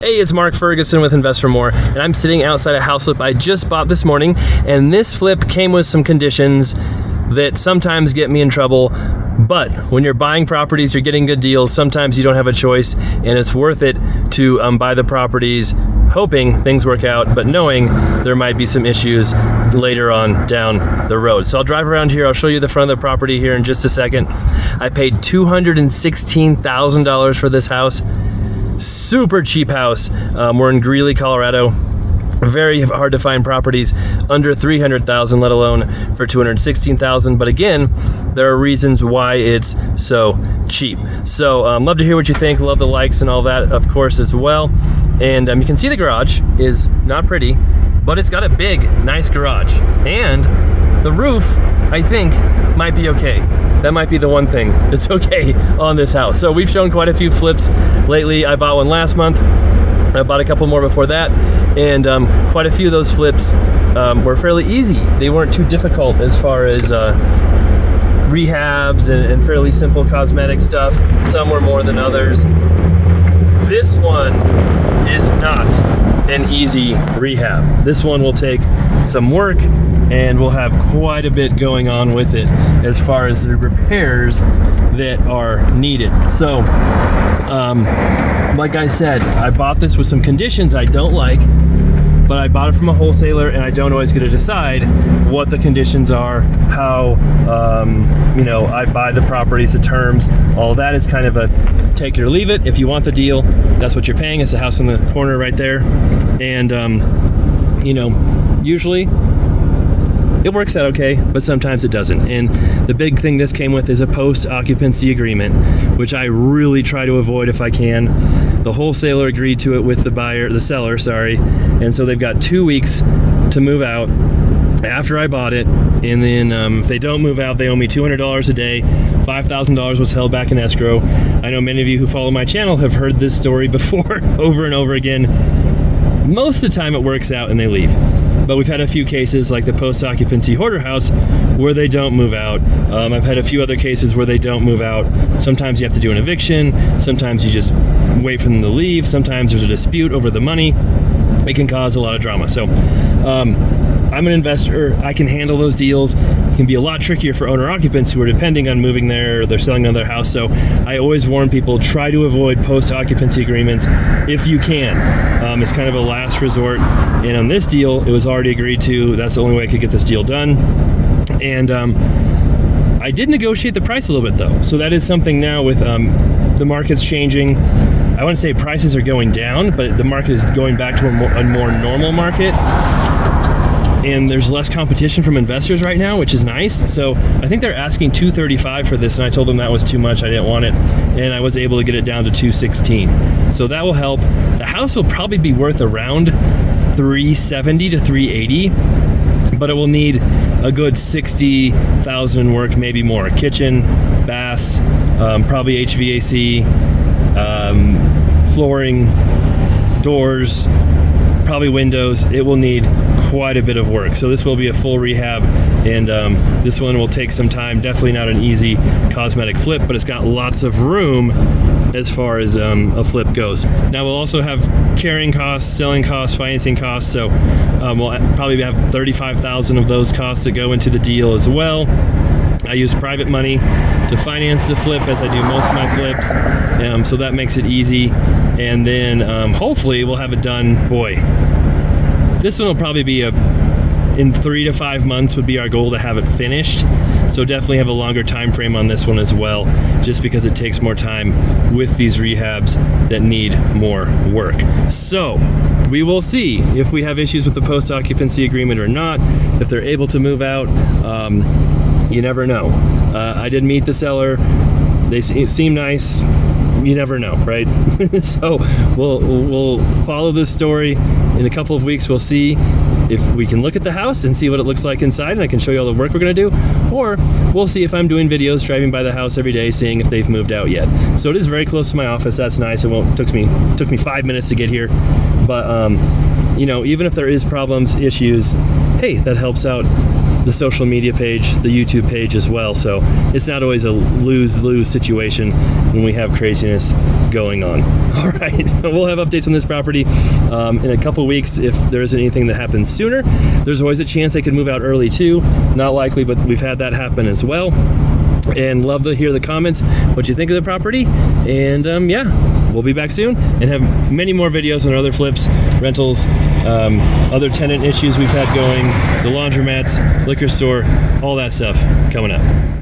Hey, it's Mark Ferguson with Invest for More, and I'm sitting outside a house flip I just bought this morning, and this flip came with some conditions that sometimes get me in trouble. But when you're buying properties, you're getting good deals. Sometimes you don't have a choice, and it's worth it to buy the properties hoping things work out, but knowing there might be some issues later on down the road. So I'll drive around here. I'll show you the front of the property here in just a second. I paid $216,000 for this house. Super cheap house. We're in Greeley, Colorado. Very hard to find properties under $300,000, let alone for $216,000. But again, there are reasons why it's so cheap. So love to hear what you think. Love the likes and all that, of course, as well. And you can see the garage is not pretty, but it's got a big, nice garage. And the roof, I think, might be okay. That might be the one thing that's okay on this house. So we've shown quite a few flips lately. I bought one last month. I bought a couple more before that. And quite a few of those flips were fairly easy. They weren't too difficult as far as rehabs and fairly simple cosmetic stuff. Some were more than others. This one is not an easy rehab. This one will take some work, and we'll have quite a bit going on with it as far as the repairs that are needed. So, like I said, I bought this with some conditions I don't like, but I bought it from a wholesaler, and I don't always get to decide what the conditions are, how, I buy the properties, the terms. All that is kind of a take it or leave it. If you want the deal, that's what you're paying. It's a house on the corner right there. And, usually it works out okay, but sometimes it doesn't. And the big thing this came with is a post-occupancy agreement, which I really try to avoid if I can. The wholesaler agreed to it with the seller, and so they've got 2 weeks to move out after I bought it. And then if they don't move out, they owe me $200 a day. $5,000 was held back in escrow. I know many of you who follow my channel have heard this story before over and over again. Most of the time it works out and they leave. But we've had a few cases like the post-occupancy hoarder house where they don't move out. I've had a few other cases where they don't move out. Sometimes you have to do an eviction. Sometimes you just wait for them to leave. Sometimes there's a dispute over the money. It can cause a lot of drama. So I'm an investor. I can handle those deals. It can be a lot trickier for owner-occupants who are depending on moving there, or they're selling another house. So I always warn people, try to avoid post-occupancy agreements if you can. It's kind of a last resort. And on this deal, it was already agreed to. That's the only way I could get this deal done. And I did negotiate the price a little bit, though. So that is something now with the market's changing. I wouldn't say prices are going down, but the market is going back to a more normal market. And there's less competition from investors right now, which is nice. So I think they're asking $235 for this, and I told them that was too much. I didn't want it, and I was able to get it down to $216. So that will help. The house will probably be worth around $370 to $380, but it will need a good $60,000 work, maybe more. Kitchen, baths, probably HVAC, flooring, doors, probably windows. It will need quite a bit of work. So this will be a full rehab, and this one will take some time. Definitely not an easy cosmetic flip, but it's got lots of room as far as a flip goes. Now we'll also have carrying costs, selling costs, financing costs. So we'll probably have $35,000 of those costs that go into the deal as well. I use private money to finance the flip, as I do most of my flips, so that makes it easy. And then hopefully we'll have it done. Boy, this one will probably be in 3 to 5 months would be our goal to have it finished. So definitely have a longer time frame on this one as well, just because it takes more time with these rehabs that need more work. So we will see if we have issues with the post-occupancy agreement or not, if they're able to move out. You never know. I did meet the seller. They seem nice. You never know, right? So we'll follow this story. In a couple of weeks, we'll see if we can look at the house and see what it looks like inside, and I can show you all the work we're gonna do, or we'll see if I'm doing videos driving by the house every day, seeing if they've moved out yet. So it is very close to my office. That's nice. It took me 5 minutes to get here, but even if there is problems, issues, hey, that helps out the social media page, the YouTube page as well. So it's not always a lose-lose situation when we have craziness going on. All right, we'll have updates on this property in a couple weeks. If there isn't anything that happens sooner, there's always a chance they could move out early too. Not likely, but we've had that happen as well. And love to hear the comments, what you think of the property. And yeah, we'll be back soon and have many more videos on other flips, rentals, other tenant issues we've had going, the laundromats, liquor store, all that stuff coming up.